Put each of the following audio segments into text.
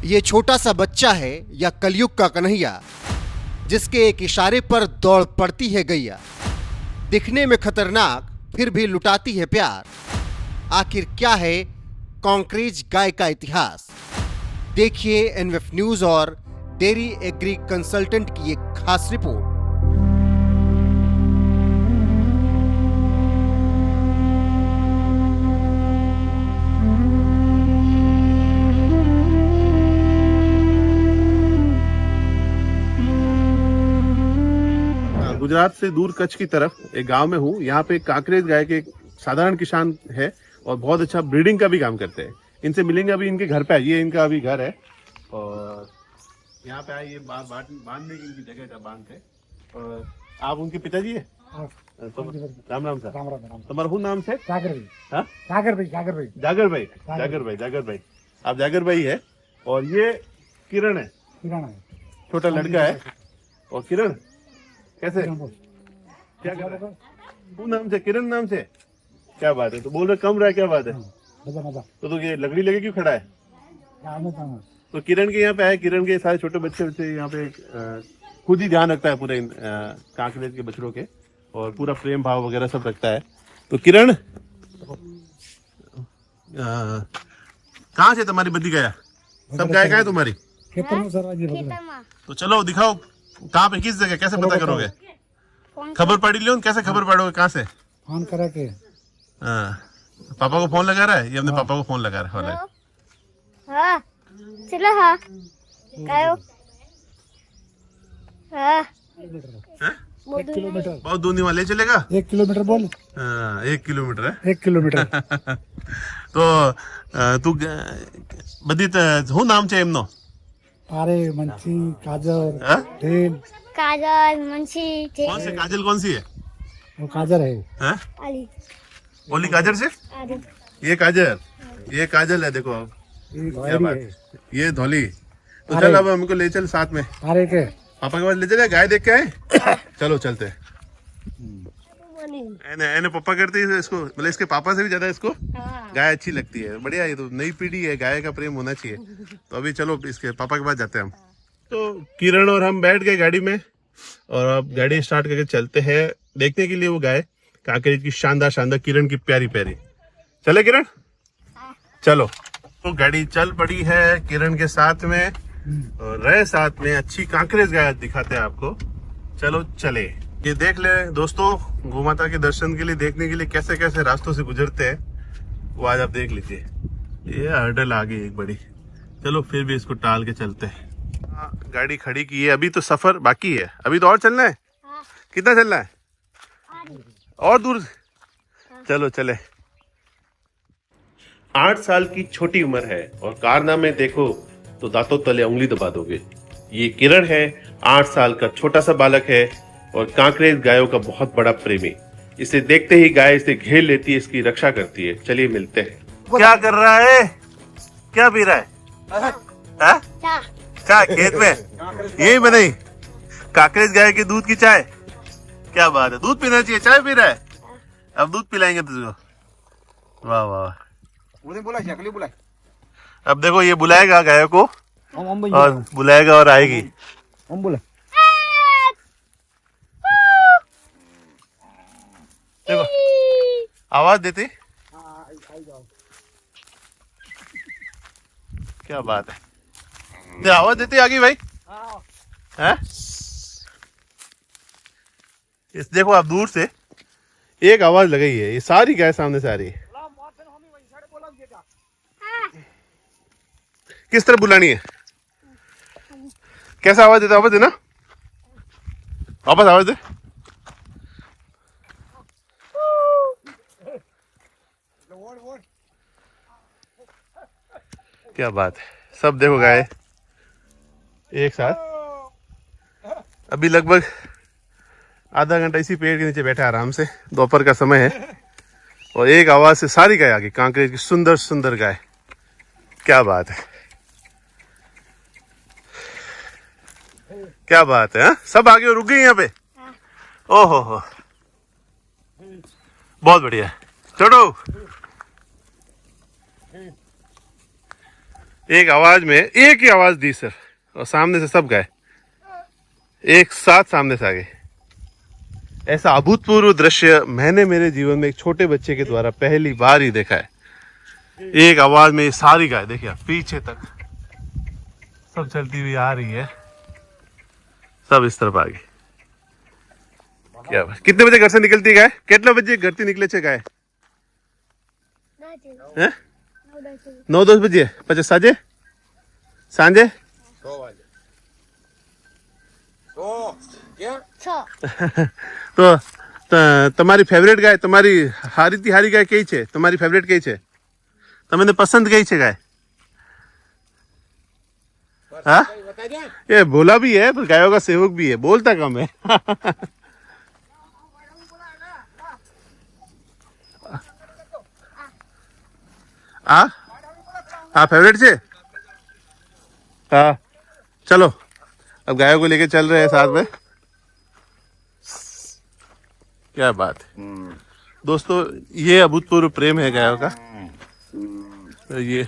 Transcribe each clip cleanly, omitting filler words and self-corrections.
ये छोटा सा बच्चा है या कलयुग का कन्हैया, जिसके एक इशारे पर दौड़ पड़ती है गैया। दिखने में खतरनाक फिर भी लुटाती है प्यार। आखिर क्या है कांकरेज गाय का इतिहास? देखिए एनवीएफ न्यूज और डेयरी एग्री कंसल्टेंट की एक खास रिपोर्ट। गुजरात से दूर कच्छ की तरफ एक गांव में हूँ। यहाँ पे कांकरेज गाय के एक साधारण किसान है और बहुत अच्छा ब्रीडिंग का भी काम करते हैं। इनसे मिलेंगे अभी इनके घर पे। ये इनका अभी घर है और यहाँ पे आए ये बांधने की इनकी जगह का बांध है। और आप उनके पिताजी है? तो राम राम सर। राम राम राम। तुम्हारा खूब नाम से? जागर भाई। हाँ? जागर भाई, जागर भाई। जागर भाई, जागर भाई, जागर भाई। आप जागर भाई है और ये किरण है, किरण है, छोटा लड़का है। और किरण कैसे क्या कर रहा है? तू नाम से, किरण नाम से, क्या बात है? तो बोल रहे कम रहा है, क्या बात है? मजा मजा। तो ये लकड़ी लेके क्यों खड़ा है? तो किरण के यहाँ पे आए। किरण के सारे छोटे बच्चे यहाँ पे खुद ही ध्यान रखता है पूरे कांकरेज के बछड़ों के और पूरा प्रेम भाव वगैरह सब रखता है। तो किरण कहाँ से तुम्हारी बदी गया? सब गाय कहाँ है तुम्हारी? खेतर में सर आज तो चलो दिखाओ कहाँ पे, किस जगह, कैसे पता करोगे? खबर पढ़ी लियो। कैसे खबर पढ़ोगे? कहाँ से फोन करा के? पापा को फोन लगा रहा है। ये अपने पापा को फोन लगा रहा है। हाँ चलो। हाँ कायो हाँ 1 किलोमीटर बहुत दूर नहीं, वहाँ ले चलेगा? 1 किलोमीटर बोल। 1 किलोमीटर है। 1 किलोमीटर। तो तू बदी हूँ नाम છે એમનો? तारे, मंची, काजर, हाँ? ढेल। काजल मंशी कौन से काजल? कौन सी है? वो काजर है। हाँ? अली ओली काजल से? आदि ये काजल है। देखो अब ये क्या धोरी बात है। है। ये धौली। तो चल अब हमको ले चल साथ में। तारे के पापा के पास ले चले, गाय देख के आए। चलो चलते हैं। एने पापा करती है इसको, मतलब इसके पापा से भी ज्यादा इसको गाय अच्छी लगती है। बढ़िया, ये तो नई पीढ़ी है, गाय का प्रेम होना चाहिए। तो अभी चलो इसके पापा के पास जाते हैं हम। तो किरण और हम बैठ गए गाड़ी में और अब गाड़ी स्टार्ट करके चलते हैं देखने के लिए वो गाय कांकरेज की शानदार शानदार, किरण की प्यारी प्यारी। चले किरण? चलो। तो गाड़ी चल पड़ी है किरण के साथ में और रहे साथ में अच्छी कांकरेज गाय दिखाते हैं आपको। चलो चले। ये देख ले दोस्तों, गौ माता के दर्शन के लिए, देखने के लिए कैसे कैसे रास्तों से गुजरते हैं वो आज आप देख लीजिए। ये हर्डल आ गई एक बड़ी। चलो फिर भी इसको टाल के चलते हैं। गाड़ी खड़ी की है, अभी तो सफर बाकी है। अभी तो और चलना है। कितना चलना है? और दूर? चलो चले। 8 साल की छोटी उम्र है और कारनामे देखो तो दांतों तले उंगली दबा दोगे। ये किरण है, 8 साल का छोटा सा बालक है और कांकरेज गायों का बहुत बड़ा प्रेमी। इसे देखते ही गाय इसे घेर लेती है, इसकी रक्षा करती है। चलिए मिलते हैं। क्या कर रहा है? क्या पी रहा है? चाय खेत में यही बनाई कांकरेज गाय के दूध की चाय। क्या बात है, दूध पीना चाहिए। चाय पी रहा है? अब दूध पिलाएंगे तुझको। वाह वाह। अब देखो ये बुलाएगा गाय को और बुलाएगा और आएगी। देखो आवाज देती। क्या बात है, आवाज देती आगे भाई। हैं? इस देखो आप दूर से एक आवाज लगाई है, ये सारी गाय सामने से आ रही है। किस तरह बुलानी है? कैसा आवाज देता? आवाज देना, वापस आवाज दे। क्या बात है। सब देखो गाय एक साथ। अभी लगभग आधा घंटा इसी पेड़ के नीचे बैठा आराम से। दोपहर का समय है और एक आवाज से सारी गाय आ गई। कांकरेज की सुंदर सुंदर गाय। क्या बात है, क्या बात है। सब आगे रुक गई यहाँ पे। ओहो हो, बहुत बढ़िया। चलो एक आवाज में एक ही आवाज दी सर, और सामने से सब गए, एक साथ सामने से आ गए। ऐसा अभूतपूर्व दृश्य मैंने मेरे जीवन में एक छोटे बच्चे के द्वारा पहली बार ही देखा है। एक आवाज में ये सारी गाय देखिए आप, पीछे तक सब चलती हुई आ रही है, सब इस तरफ आ गई। क्या बात। कितने बजे घर से निकलती है गाय? कितने बजे घर से निकले छे गाय? 9-10 बजे। પછી સાંજે સાંજે 6 તો તમારી ફેવરેટ ગાય, તમારી હારીથી હારી ગાય કઈ છે? તમારી ફેવરેટ કઈ છે? તમને પસંદ કઈ છે ગાય? हाँ? ये बोला भी है पर गायों का सेवक भी है, बोलता कम है। हाँ फेवरेट से। हाँ चलो अब गायों को लेके चल रहे हैं साथ में। क्या बात है दोस्तों, ये अभूतपूर्व प्रेम है गायों का। तो ये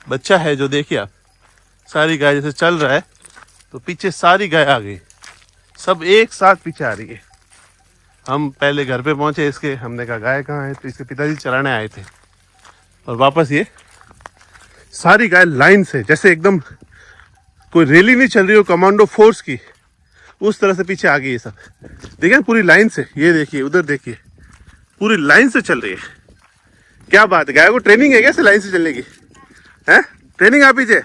बच्चा है जो देखिए आप, सारी गाय जैसे चल रहा है तो पीछे सारी गाय आ गई, सब एक साथ पीछे आ रही है। हम पहले घर पे पहुंचे इसके, हमने कहा गाय कहाँ है, तो इसके पिताजी चराने आए थे और वापस ये सारी गाय लाइन से, जैसे एकदम कोई रैली नहीं चल रही हो कमांडो फोर्स की, उस तरह से पीछे आ गई ये सब। देखिए पूरी लाइन से, ये देखिए उधर देखिए, पूरी लाइन से चल रही है। क्या बात है, गाय को ट्रेनिंग है कैसे लाइन से चलने की? है ट्रेनिंग आप पीछे?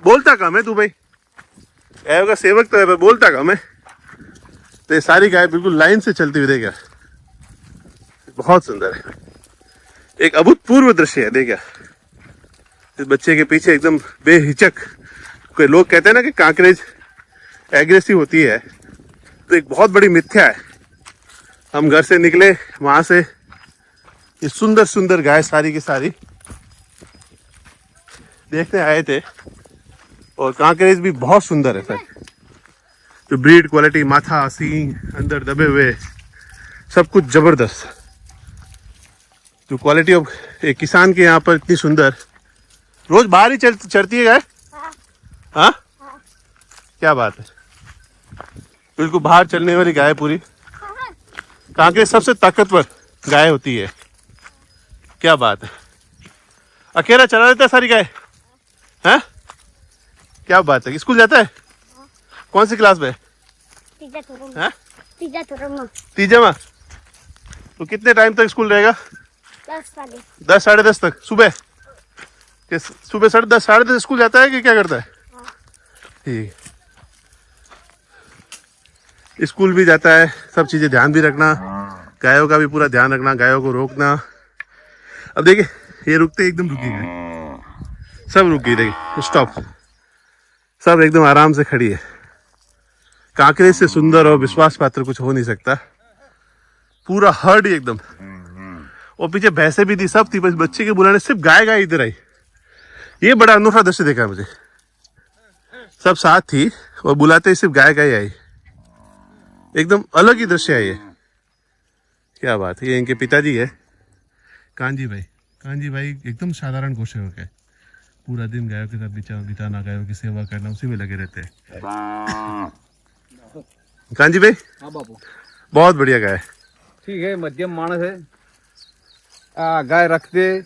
बोलता कम है तू भाई, गायों का सेवक तो है पर बोलता कम है। तो ये सारी गाय बिल्कुल लाइन से चलती हुई देखिए, बहुत सुंदर है, एक अभूतपूर्व दृश्य है। देखिए इस बच्चे के पीछे एकदम बेहिचक, कोई लोग कहते हैं ना कि कांकरेज एग्रेसिव होती है, तो एक बहुत बड़ी मिथ्या है। हम घर से निकले, वहां से ये सुंदर सुंदर गाय सारी की सारी देखने आए थे, और कांकरेज भी बहुत सुंदर है सर। जो ब्रीड क्वालिटी, माथा, सींग, अंदर दबे हुए, सब कुछ जबरदस्त। जो क्वालिटी ऑफ एक किसान के यहाँ पर इतनी सुंदर, रोज बाहर ही चढ़ती है गाय। हाँ क्या बात है, बिल्कुल बाहर चलने वाली गाय पूरी। कांकरेज सबसे ताकतवर गाय होती है। क्या बात है, अकेला चला लेता है सारी गाय। हैं क्या बात है, स्कूल जाता है? कौन सी क्लास में? तीजा तीजे में। तो कितने टाइम तक स्कूल रहेगा? 10 साढ़े 10 तक सुबह? सुबह 10:30 साढ़े 10 स्कूल जाता है कि क्या करता है? ठीक, स्कूल भी जाता है, सब चीजें ध्यान भी रखना, गायों का भी पूरा ध्यान रखना, गायों को रोकना। अब देखिए ये रुकते एकदम रुकी गए, सब रुक गई, देखिए स्टॉप, सब एकदम आराम से खड़ी है। कांकरेज से सुंदर और विश्वास पात्र कुछ हो नहीं सकता। पूरा हर्ड ही एकदम, और पीछे भैंसे भी थी, सब थी, बस बच्चे के बुलाने सिर्फ गाय गाय इधर आई। ये बड़ा अनोखा दृश्य देखा मुझे, सब साथ थी और बुलाते ही सिर्फ गाय गाय आई, एकदम अलग ही दृश्य है ये। क्या बात है, ये इनके पिताजी है कांजी भाई। कांजी भाई एकदम साधारण गोसेवक है, पूरा दिन गायों के साथ बिताना, गायों की सेवा करना, उसी में लगे रहते हैं। कांजी भाई? हाँ बाबू, बहुत बढ़िया गाय। ठीक है, मध्यम मानस है। गाय रखते,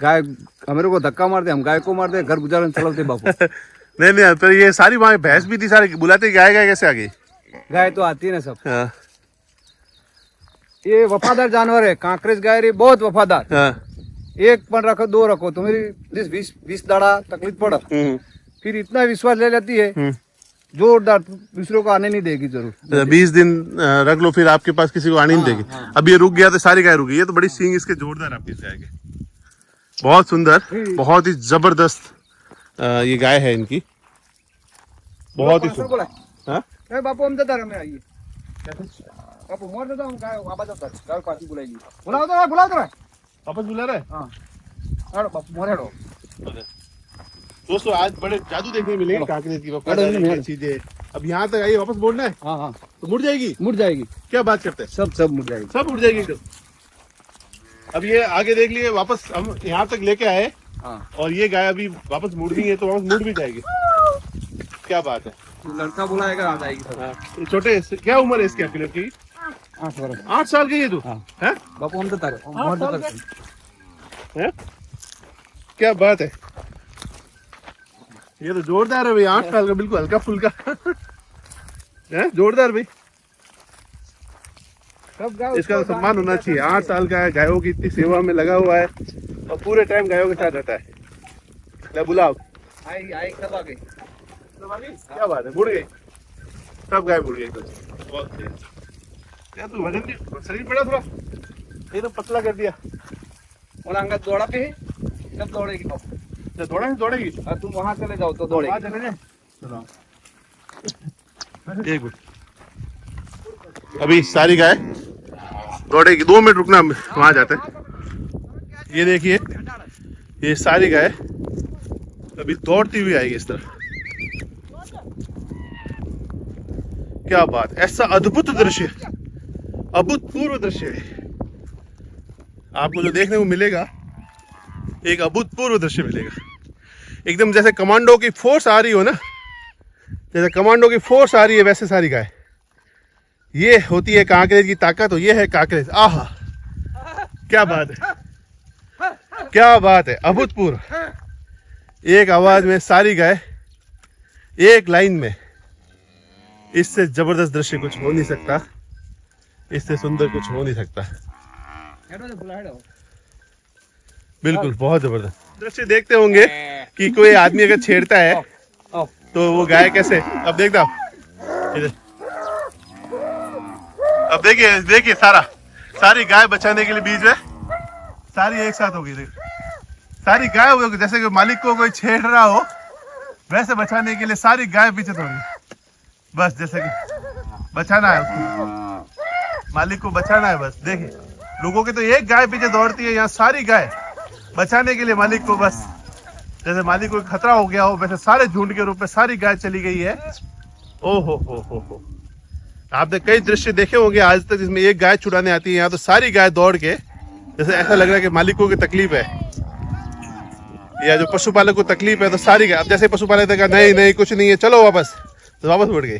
गाय हमारे को धक्का मारते, हम गाय को मारते, घर गुजारन चलाते बापू। नहीं नहीं, पर ये सारी वहाँ भैंस भी थी, सारी बुलाते गाय गाय कैसे आ गई? गाय तो आती है ना सब। हाँ। ये वफादार जानवर है, कांकरेज गाय रे बहुत वफादार। हाँ। एक पण रखो, 2 रखो, तुम्हारी 20 दाड़ा तकलीफ पड़ा, फिर इतना विश्वास ले लेती है, जोरदार, दूसरों को आने नहीं देगी जरूर। 20 दिन रख लो, फिर आपके पास किसी को आने नहीं देगी। अब ये रुक गया तो सारी गाय रुक गई। ये तो बड़ी सींग इसके जोरदार आपके से आगे, बहुत सुंदर, बहुत ही जबरदस्त ये गाय है इनकी, बहुत ही सुंदर। हाँ? ए बापू हम जाता रहे, आइए बापू, मोर देता हूँ, गाय वापस जाता है, गाय पासी बुलाएगी। बुलाओ तो वापस बुला रहे? हाँ हेलो बापू, मोर हेलो। दोस्तों आज बड़े जादू देखने मिलेंगे कांकरेज की, वफादारी चीजें। अब यहाँ तक आई, वापस मोड़ना है? हाँ हाँ, तो मुड़ जाएगी? मुड़ जाएगी। क्या बात करते हैं, सब मुड़ जाएगी, सब उड़ जाएगी एकदम। अब ये आगे देख लिए, वापस हम यहाँ तक लेके आए, हाँ और ये गाय अभी वापस मुड़नी है तो वापस मुड़ भी जाएगी। क्या बात है। लड़का बुलाएगा आ जाएगी। हाँ, ये छोटे क्या उम्र है इसकी अकेले की? 8 वर्ष 8 साल की है तू? हाँ। हैं? बापू हम तो तारे हैं? क्या बात है। ये तो जोरदार है भाई, 8 साल का, बिल्कुल हल्का फुल्का है, जोरदार भाई। इसका तो सम्मान होना चाहिए। 8 साल का है, गायों की इतनी सेवा में लगा हुआ है और पूरे टाइम गायों के साथ रहता है। ले बुलाओ। आई कब आ गई? क्या बात है, मुड़ गई सब गाय, मुड़ गई तो बहुत बढ़िया। यार तू वजन नहीं, शरीर बड़ा थोड़ा, ये तो पतला कर दिया। और अंगद दौड़ा पे है, कब दौड़ेगी बापू? तो दौड़ेगी और तुम वहाँ चले जाओ तो दौड़ेगी। चले जाए। चलो एक मिनट, अभी सारी गाय दौड़ेगी, 2 मिनट रुकना, वहां जाते हैं। ये देखिए, ये सारी गाय अभी दौड़ती हुई आएगी इस तरह। क्या बात, ऐसा अद्भुत दृश्य, अभूतपूर्व दृश्य है। आपको जो देखने को मिलेगा, एक अभूतपूर्व दृश्य मिलेगा। एकदम जैसे कमांडो की फोर्स आ रही हो ना, जैसे कमांडो की फोर्स आ रही है, वैसे सारी गाय। ये होती है कांकरेज की ताकत, और ये है कांकरेज। आहा, क्या बात है, क्या बात है, अभूतपूर्व। एक आवाज में सारी गाय, एक लाइन में। इससे जबरदस्त दृश्य कुछ हो नहीं सकता, इससे सुंदर कुछ हो नहीं सकता। बिल्कुल, बहुत जबरदस्त दृश्य। देखते होंगे कि कोई आदमी अगर छेड़ता है तो वो गाय कैसे, अब देखना इधर, अब देखिए सारी गाय बचाने के लिए बीच में सारी एक साथ हो गई। सारी गाय हो गई, जैसे कि मालिक को कोई छेड़ रहा हो वैसे बचाने के लिए सारी गाय पीछे दौड़ी। बस जैसे कि बचाना है उसको, मालिक को बचाना है बस। देखिए, लोगों की तो एक गाय पीछे दौड़ती है, यहाँ सारी गाय बचाने के लिए मालिक को, बस जैसे मालिक को खतरा हो गया हो वैसे सारे झुंड के रूप में सारी गाय चली गई है। ओ हो। आपने कई दृश्य देखे होंगे आज तक जिसमें एक गाय छुड़ाने आती है, यहाँ तो सारी गाय दौड़ के, जैसे ऐसा लग रहा है कि मालिकों की तकलीफ है या जो पशुपालक को तकलीफ है, तो सारी गाय, अब जैसे पशुपालक ने कहा नहीं कुछ नहीं है, चलो वापस, तो वापस उड़ गई।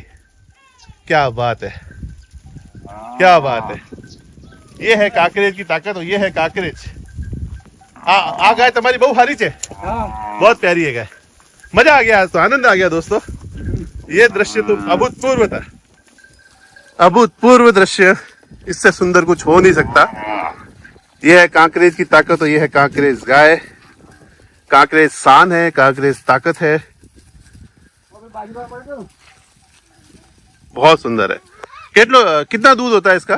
क्या बात है, क्या बात है। ये है कांकरेज की ताकत, और ये है कांकरेज। आ गाय तुम्हारी बहु हारी है, बहुत प्यारी है गाय। मजा आ गया आज तो, आनंद आ गया दोस्तों। ये दृश्य तो अभूतपूर्व था, अभूतपूर्व दृश्य, इससे सुंदर कुछ हो नहीं सकता। ये है कांकरेज की ताकत, और ये है कांकरेज गाय। कांकरेज शान है, कांकरेज ताकत है, बहुत सुंदर है। कितना दूध होता है इसका?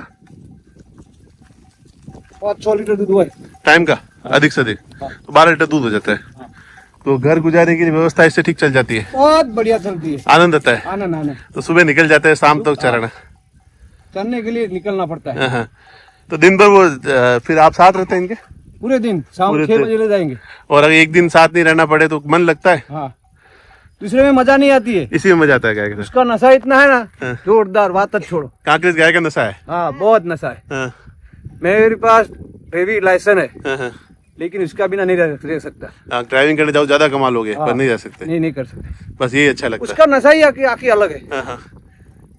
5-6 लीटर दूध हुआ है टाइम का, अधिक से अधिक तो 12 लीटर दूध हो जाता है। तो घर गुजारने की व्यवस्था इससे ठीक चल जाती है, बहुत बढ़िया चलती है, आनंद आता है। आनंद। तो सुबह निकल जाते हैं, शाम तक चराना, चलने के लिए निकलना पड़ता है। हाँ। तो दिन भर वो फिर आप साथ रहते हैं इनके? पूरे दिन शाम पूरे 6 बजे ले जाएंगे। और अगर एक दिन साथ नहीं रहना पड़े तो मन लगता है? हाँ, दूसरे में मजा नहीं आती है, इसी में मजा आता है गाय का। उसका नशा इतना है ना, जोरदार, बात तक छोड़ो। कांकरेज गाय का नशा है। हाँ, बहुत नशा है। हाँ, मेरे पास ड्राइविंग लाइसेंस है, हाँ। लेकिन इसका बिना नहीं रह सकता। ड्राइविंग करने जाओ, ज्यादा कमाल हो गए, पर नहीं जा सकते। नहीं कर सकते, बस यही अच्छा लगता उसका नशा ही आकी अलग है। है। हाँ।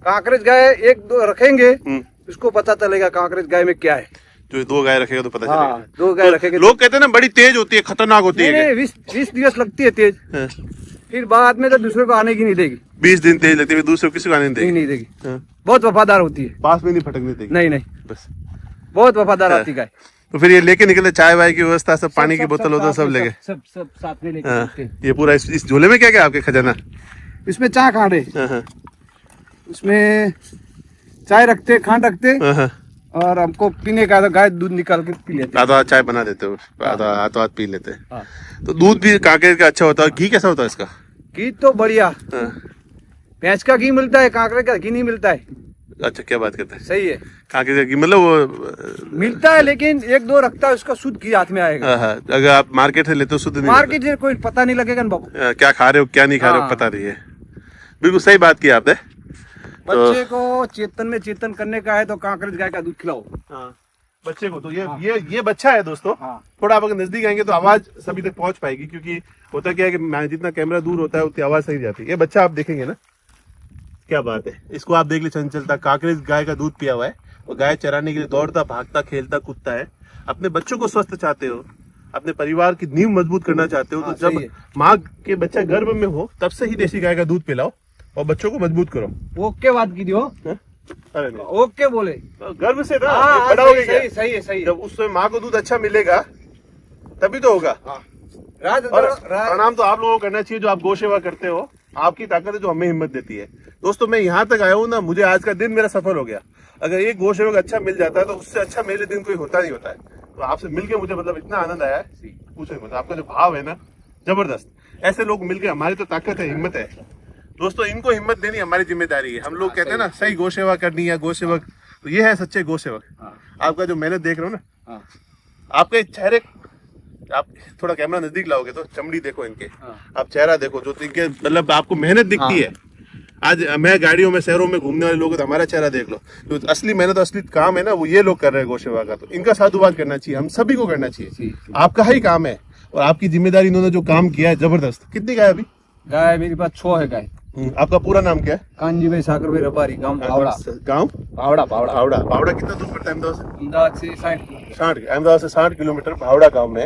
कांकरेज गाय 1-2 रखेंगे, उसको पता चलेगा कांकरेज गाय में क्या है। जो 2 गाय रखेगा तो पता हाँ, चलेगा। 2 गाय रखेंगे। लोग कहते हैं ना बड़ी तेज होती है, खतरनाक होती है। नहीं, 20 दिवस लगती है तेज, हाँ। फिर बाद में तो दूसरे को आने की नहीं देगी। 20 दिन तेज लगती है, दूसरे को किसी को आने नहीं देगी। नहीं देगी, हाँ। बहुत वफादार होती है। पास में नहीं फटकने देगी। नहीं, बस बहुत वफादार आती गाय। तो फिर ये लेके निकले, चाय वाय की व्यवस्था, सब पानी की बोतल होता सब लेके। सब साथ में लेके हाँ। चलते हैं। ये पूरा इस झोले में क्या क्या आपके खजाना? इसमें चाय खांड है, हाँ, हाँ, उसमें चाय रखते, खांड रखते, हाँ, हाँ। और हमको पीने का तो गाय दूध निकाल के पी लेते हैं। आधा चाय बना देते हो, आधा हाथों हाथ पी लेते हैं। हाँ। तो दूध भी कांकरेज का अच्छा होता है। घी कैसा होता है इसका? घी तो बढ़िया, हाँ। भैंस का घी मिलता है, कांकरेज का घी नहीं मिलता है। अच्छा, क्या बात करते हैं। सही है, कांकरेज का घी मतलब वो मिलता है, लेकिन 1-2 रखता है, उसका शुद्ध घी हाथ में आएगा। हाँ, हाँ। अगर आप मार्केट से लेते हो शुद्ध नहीं मार्केट से कोई पता नहीं लगेगा ना बाबू, मिलता। क्या खा रहे हो क्या नहीं खा रहे हो हाँ। पता नहीं है। बिल्कुल सही बात की आपने। बच्चे को चेतन में चेतन करने का है तो कांकरेज गाय का दूध खिलाओ। हाँ। बच्चे को। तो ये बच्चा है दोस्तों। हाँ। थोड़ा आप अगर नजदीक आएंगे तो आवाज सभी तक पहुंच पाएगी, क्योंकि होता क्या है कि जितना कैमरा दूर होता है उतनी आवाज सही जाती है। ये बच्चा आप देखेंगे ना, क्या बात है। इसको आप देख ले, चंचलता, काकरेज गाय का दूध पिया हुआ है और गाय चराने के लिए दौड़ता भागता खेलता कूदता है। अपने बच्चों को स्वस्थ चाहते हो, अपने परिवार की नींव मजबूत करना चाहते हो, तो जब माँ के बच्चा गर्भ में हो तब से ही देसी गाय का दूध पिलाओ और बच्चों को मजबूत करो। ओके बात की हो। अरे नहीं, ओके बोले गर्भ से ना हाँ, बड़ा हो गया। सही है सही है। जब उससे माँ को दूध अच्छा मिलेगा तभी तो होगा। और प्रणाम तो आप लोगों को करना चाहिए जो आप गौ सेवा करते हो। आपकी ताकत है जो हमें हिम्मत देती है। दोस्तों मैं यहाँ तक आया हूँ ना, मुझे आज का दिन मेरा सफल हो गया। अगर एक गौ सेवक अच्छा मिल जाता है तो उससे अच्छा मेरे दिन कोई होता नहीं होता है। तो आपसे मिलके मुझे मतलब इतना आनंद आया है, पूछो मत। आपका जो भाव है ना जबरदस्त। ऐसे लोग मिलके, हमारी तो ताकत है, हिम्मत है दोस्तों। इनको हिम्मत देनी हमारी जिम्मेदारी है। हम लोग कहते हैं ना सही गौ सेवा करनी है, गौ सेवक, तो ये है सच्चे गौ सेवक। आपका जो मेहनत देख रहे हो ना, आपके चेहरे, आप थोड़ा कैमरा नजदीक लाओगे तो चमड़ी देखो इनके, आप चेहरा देखो, जो इनके मतलब आपको मेहनत दिखती है। आज मैं गाड़ियों में शहरों में घूमने वाले लोग, तो हमारा चेहरा देख लो। तो असली मेहनत, असली काम है ना, वो ये लोग कर रहे हैं गौ सेवा का। तो इनका साधुवाद करना चाहिए, हम सभी को करना चाहिए। आपका ही काम है और आपकी जिम्मेदारी, इन्होंने जो काम किया है जबरदस्त। कितनी गाय अभी? गाय मेरे पास 6 है गाय। आपका पूरा नाम क्या है? कांजी भाई साकर भाई रबारी, गाँव भावड़ा। गाँव भावड़ा भावड़ा। भावड़ा कितना दूर पड़ता है अहमदाबाद से? अहमदाबाद से 60। अहमदाबाद से 60 किलोमीटर भावड़ा गाँव में।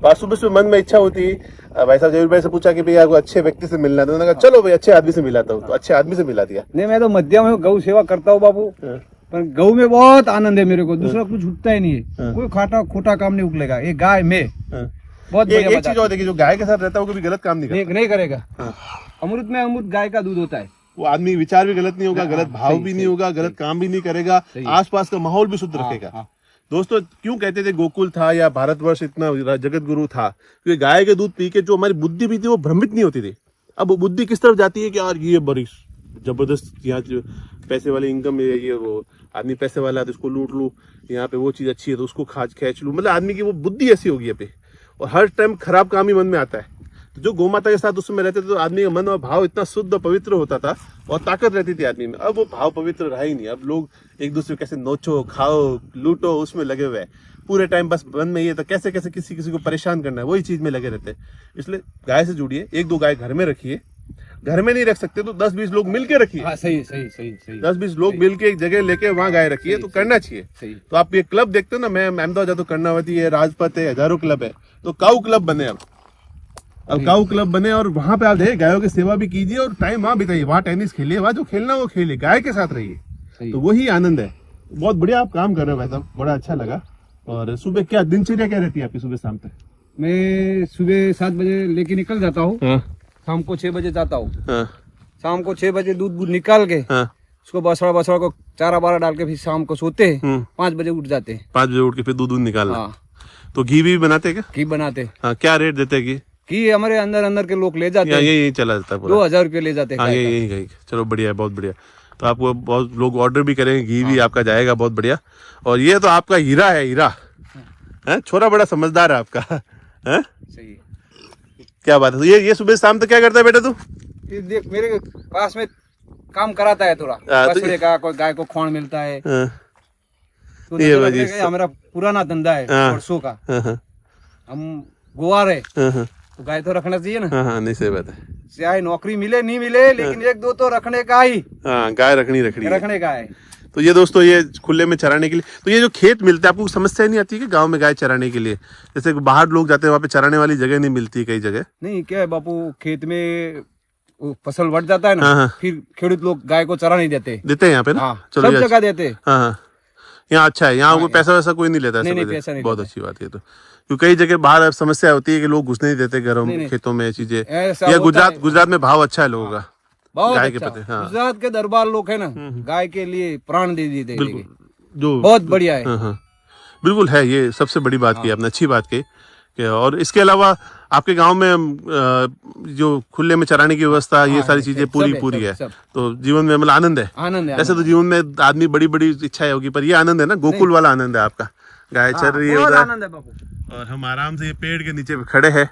आज सुबह सुबह मन में इच्छा होती, भाई साहब जरूर भाई से पूछा कि भैया आपको अच्छे व्यक्ति से मिलना था। उन्होंने कहा चलो भाई अच्छे आदमी से मिलाता हूँ, तो अच्छे आदमी से मिला दिया। नहीं, मैं तो मध्यम में गौ सेवा करता हूँ बाबू, पर गौ में बहुत आनंद है मेरे को। दूसरा कुछ उठता ही नहीं है, कोई खोटा काम नहीं उगलेगा। ये गाय में बहुत एक चीज और देखिए, जो गाय के साथ रहता है वो कभी गलत काम नहीं करता। नहीं करेगा। अमृत में अमृत गाय का दूध होता है। वो आदमी विचार भी गलत नहीं होगा, गलत भाव भी नहीं होगा, गलत काम भी नहीं करेगा, आसपास का माहौल भी शुद्ध रखेगा। दोस्तों क्यों कहते थे गोकुल था या भारतवर्ष इतना जगत गुरु था? क्योंकि गाय के दूध पी के जो हमारी बुद्धि भी थी वो भ्रमित नहीं होती थी। अब बुद्धि किस तरफ जाती है कि यार ये बड़ी जबरदस्त, यहाँ जो पैसे वाली इनकम है, ये वो आदमी पैसे वाला है तो इसको लूट लूं, यहाँ पे वो चीज अच्छी है तो उसको खींच लूं। मतलब आदमी की वो बुद्धि ऐसी होगी यहाँ पे, और हर टाइम खराब काम ही मन में आता है। तो जो गौ माता के साथ उस समय रहते थे तो आदमी का मन और भाव इतना शुद्ध और पवित्र होता था और ताकत रहती थी आदमी में। अब वो भाव पवित्र रहा ही नहीं। अब लोग एक दूसरे को कैसे नोचो, खाओ, लूटो, उसमें लगे हुए हैं पूरे टाइम। बस मन में ये था कैसे कैसे किसी को परेशान करना है, वही चीज में लगे रहते हैं। इसलिए गाय से जुड़िए, 1-2 गाय घर में रखिए। घर में नहीं रख सकते तो 10-20 लोग मिलके रखिए। सही 10-20 लोग मिलके एक जगह लेके वहाँ गाय रखिए, तो करना चाहिए। तो आप ये क्लब देखते हो ना, मैं अहमदाबाद जाता हूँ, कर्णावती है, राजपथ है, हजारों क्लब है। तो काऊ क्लब बने, अब काऊ क्लब बने और वहां पे आप देखिए गायों की सेवा भी कीजिए और टाइम वहां बिताइए। वहां टेनिस खेलिए, वहां जो खेलना वो खेलिए, गाय के साथ रहिए, तो वही आनंद है। बहुत बढ़िया आप काम कर रहे हो भाई साहब, बड़ा अच्छा लगा। और सुबह क्या दिनचर्या क्या रहती है आपकी सुबह शाम तक? मैं सुबह 7 बजे लेके निकल जाता हूँ, शाम को 6 बजे जाता हूँ। शाम को 6 बजे दूध निकाल के उसको बछड़ा को चारा बारा डाल के फिर शाम को सोते हैं। 5 बजे उठ जाते हैं। 5 बजे उठ के फिर दूध निकालना। तो घी भी बनाते क्या? घी बनाते। क्या रेट देते हैं घी? हमारे अंदर के लोग ले जाते हैं। यही चला जाता है पूरा। 2000 रुपये ले जाते हैं। यही चलो बढ़िया है, बहुत बढ़िया। तो आपको बहुत लोग ऑर्डर भी करेंगे, घी भी आपका जाएगा, बहुत बढ़िया। और ये तो आपका हीरा है, हीरा है। छोरा बड़ा समझदार है आपका, है? सही है। क्या बात है। तो ये सुबह शाम तक क्या करता है बेटा तू? देख मेरे पास में काम कराता है थोड़ा, बछड़े का, कोई गाय को खोण मिलता है। तो हमारा पुराना धंधा है वर्षों का। हम गुआर है तो गाय तो रखना चाहिए ना। नहीं सही बात है। चाहे नौकरी मिले नहीं मिले, लेकिन 1-2 तो रखने का ही। गाय रखने का है। तो ये दोस्तों ये खुले में चराने के लिए, तो ये जो खेत मिलते हैं, आपको समस्या नहीं आती कि गांव में गाय चराने के लिए? जैसे बाहर लोग जाते हैं वहाँ पे चराने वाली जगह नहीं मिलती कई जगह। नहीं, क्या है बापू, खेत में फसल बढ़ जाता है ना, फिर खेडूत लोग गाय को चरा नहीं देते हैं यहाँ पे ना। सब जगह देते। यहाँ अच्छा है, यहाँ कोई पैसा वैसा कोई नहीं लेता है। बहुत अच्छी बात है। तो क्योंकि कई जगह बाहर समस्या होती है कि लोग घुसने नहीं देते घरों में, खेतों में चीजें। या गुजरात में भाव अच्छा है लोगों का गाय के प्रति। गुजरात के दरबार लोग है ना, गाय के लिए प्राण दे देते। जो बहुत बढ़िया है। बिल्कुल है, ये सबसे बड़ी बात की आपने, अच्छी बात की। और इसके अलावा आपके गांव में जो खुले में चराने की व्यवस्था, ये सारी चीजें पूरी है। तो जीवन में मतलब आनंद है। ऐसे तो जीवन में आदमी बड़ी बड़ी इच्छाएं होगी, पर ये आनंद है ना, गोकुल वाला आनंद है आपका। गाय चल रही है उधर और हम आराम से ये पेड़ के नीचे खड़े हैं।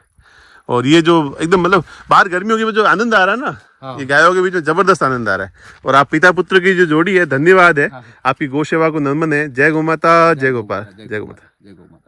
और ये जो एकदम मतलब बाहर गर्मियों की जो आनंद आ रहा है ना, हाँ। ये गायों के बीच में जबरदस्त आनंद आ रहा है। और आप पिता पुत्र की जो जोड़ी है, धन्यवाद है। आपकी गौ सेवा को नमन है। जय गौ माता, जय गोपाल, जय गौ माता। जय गौ माता।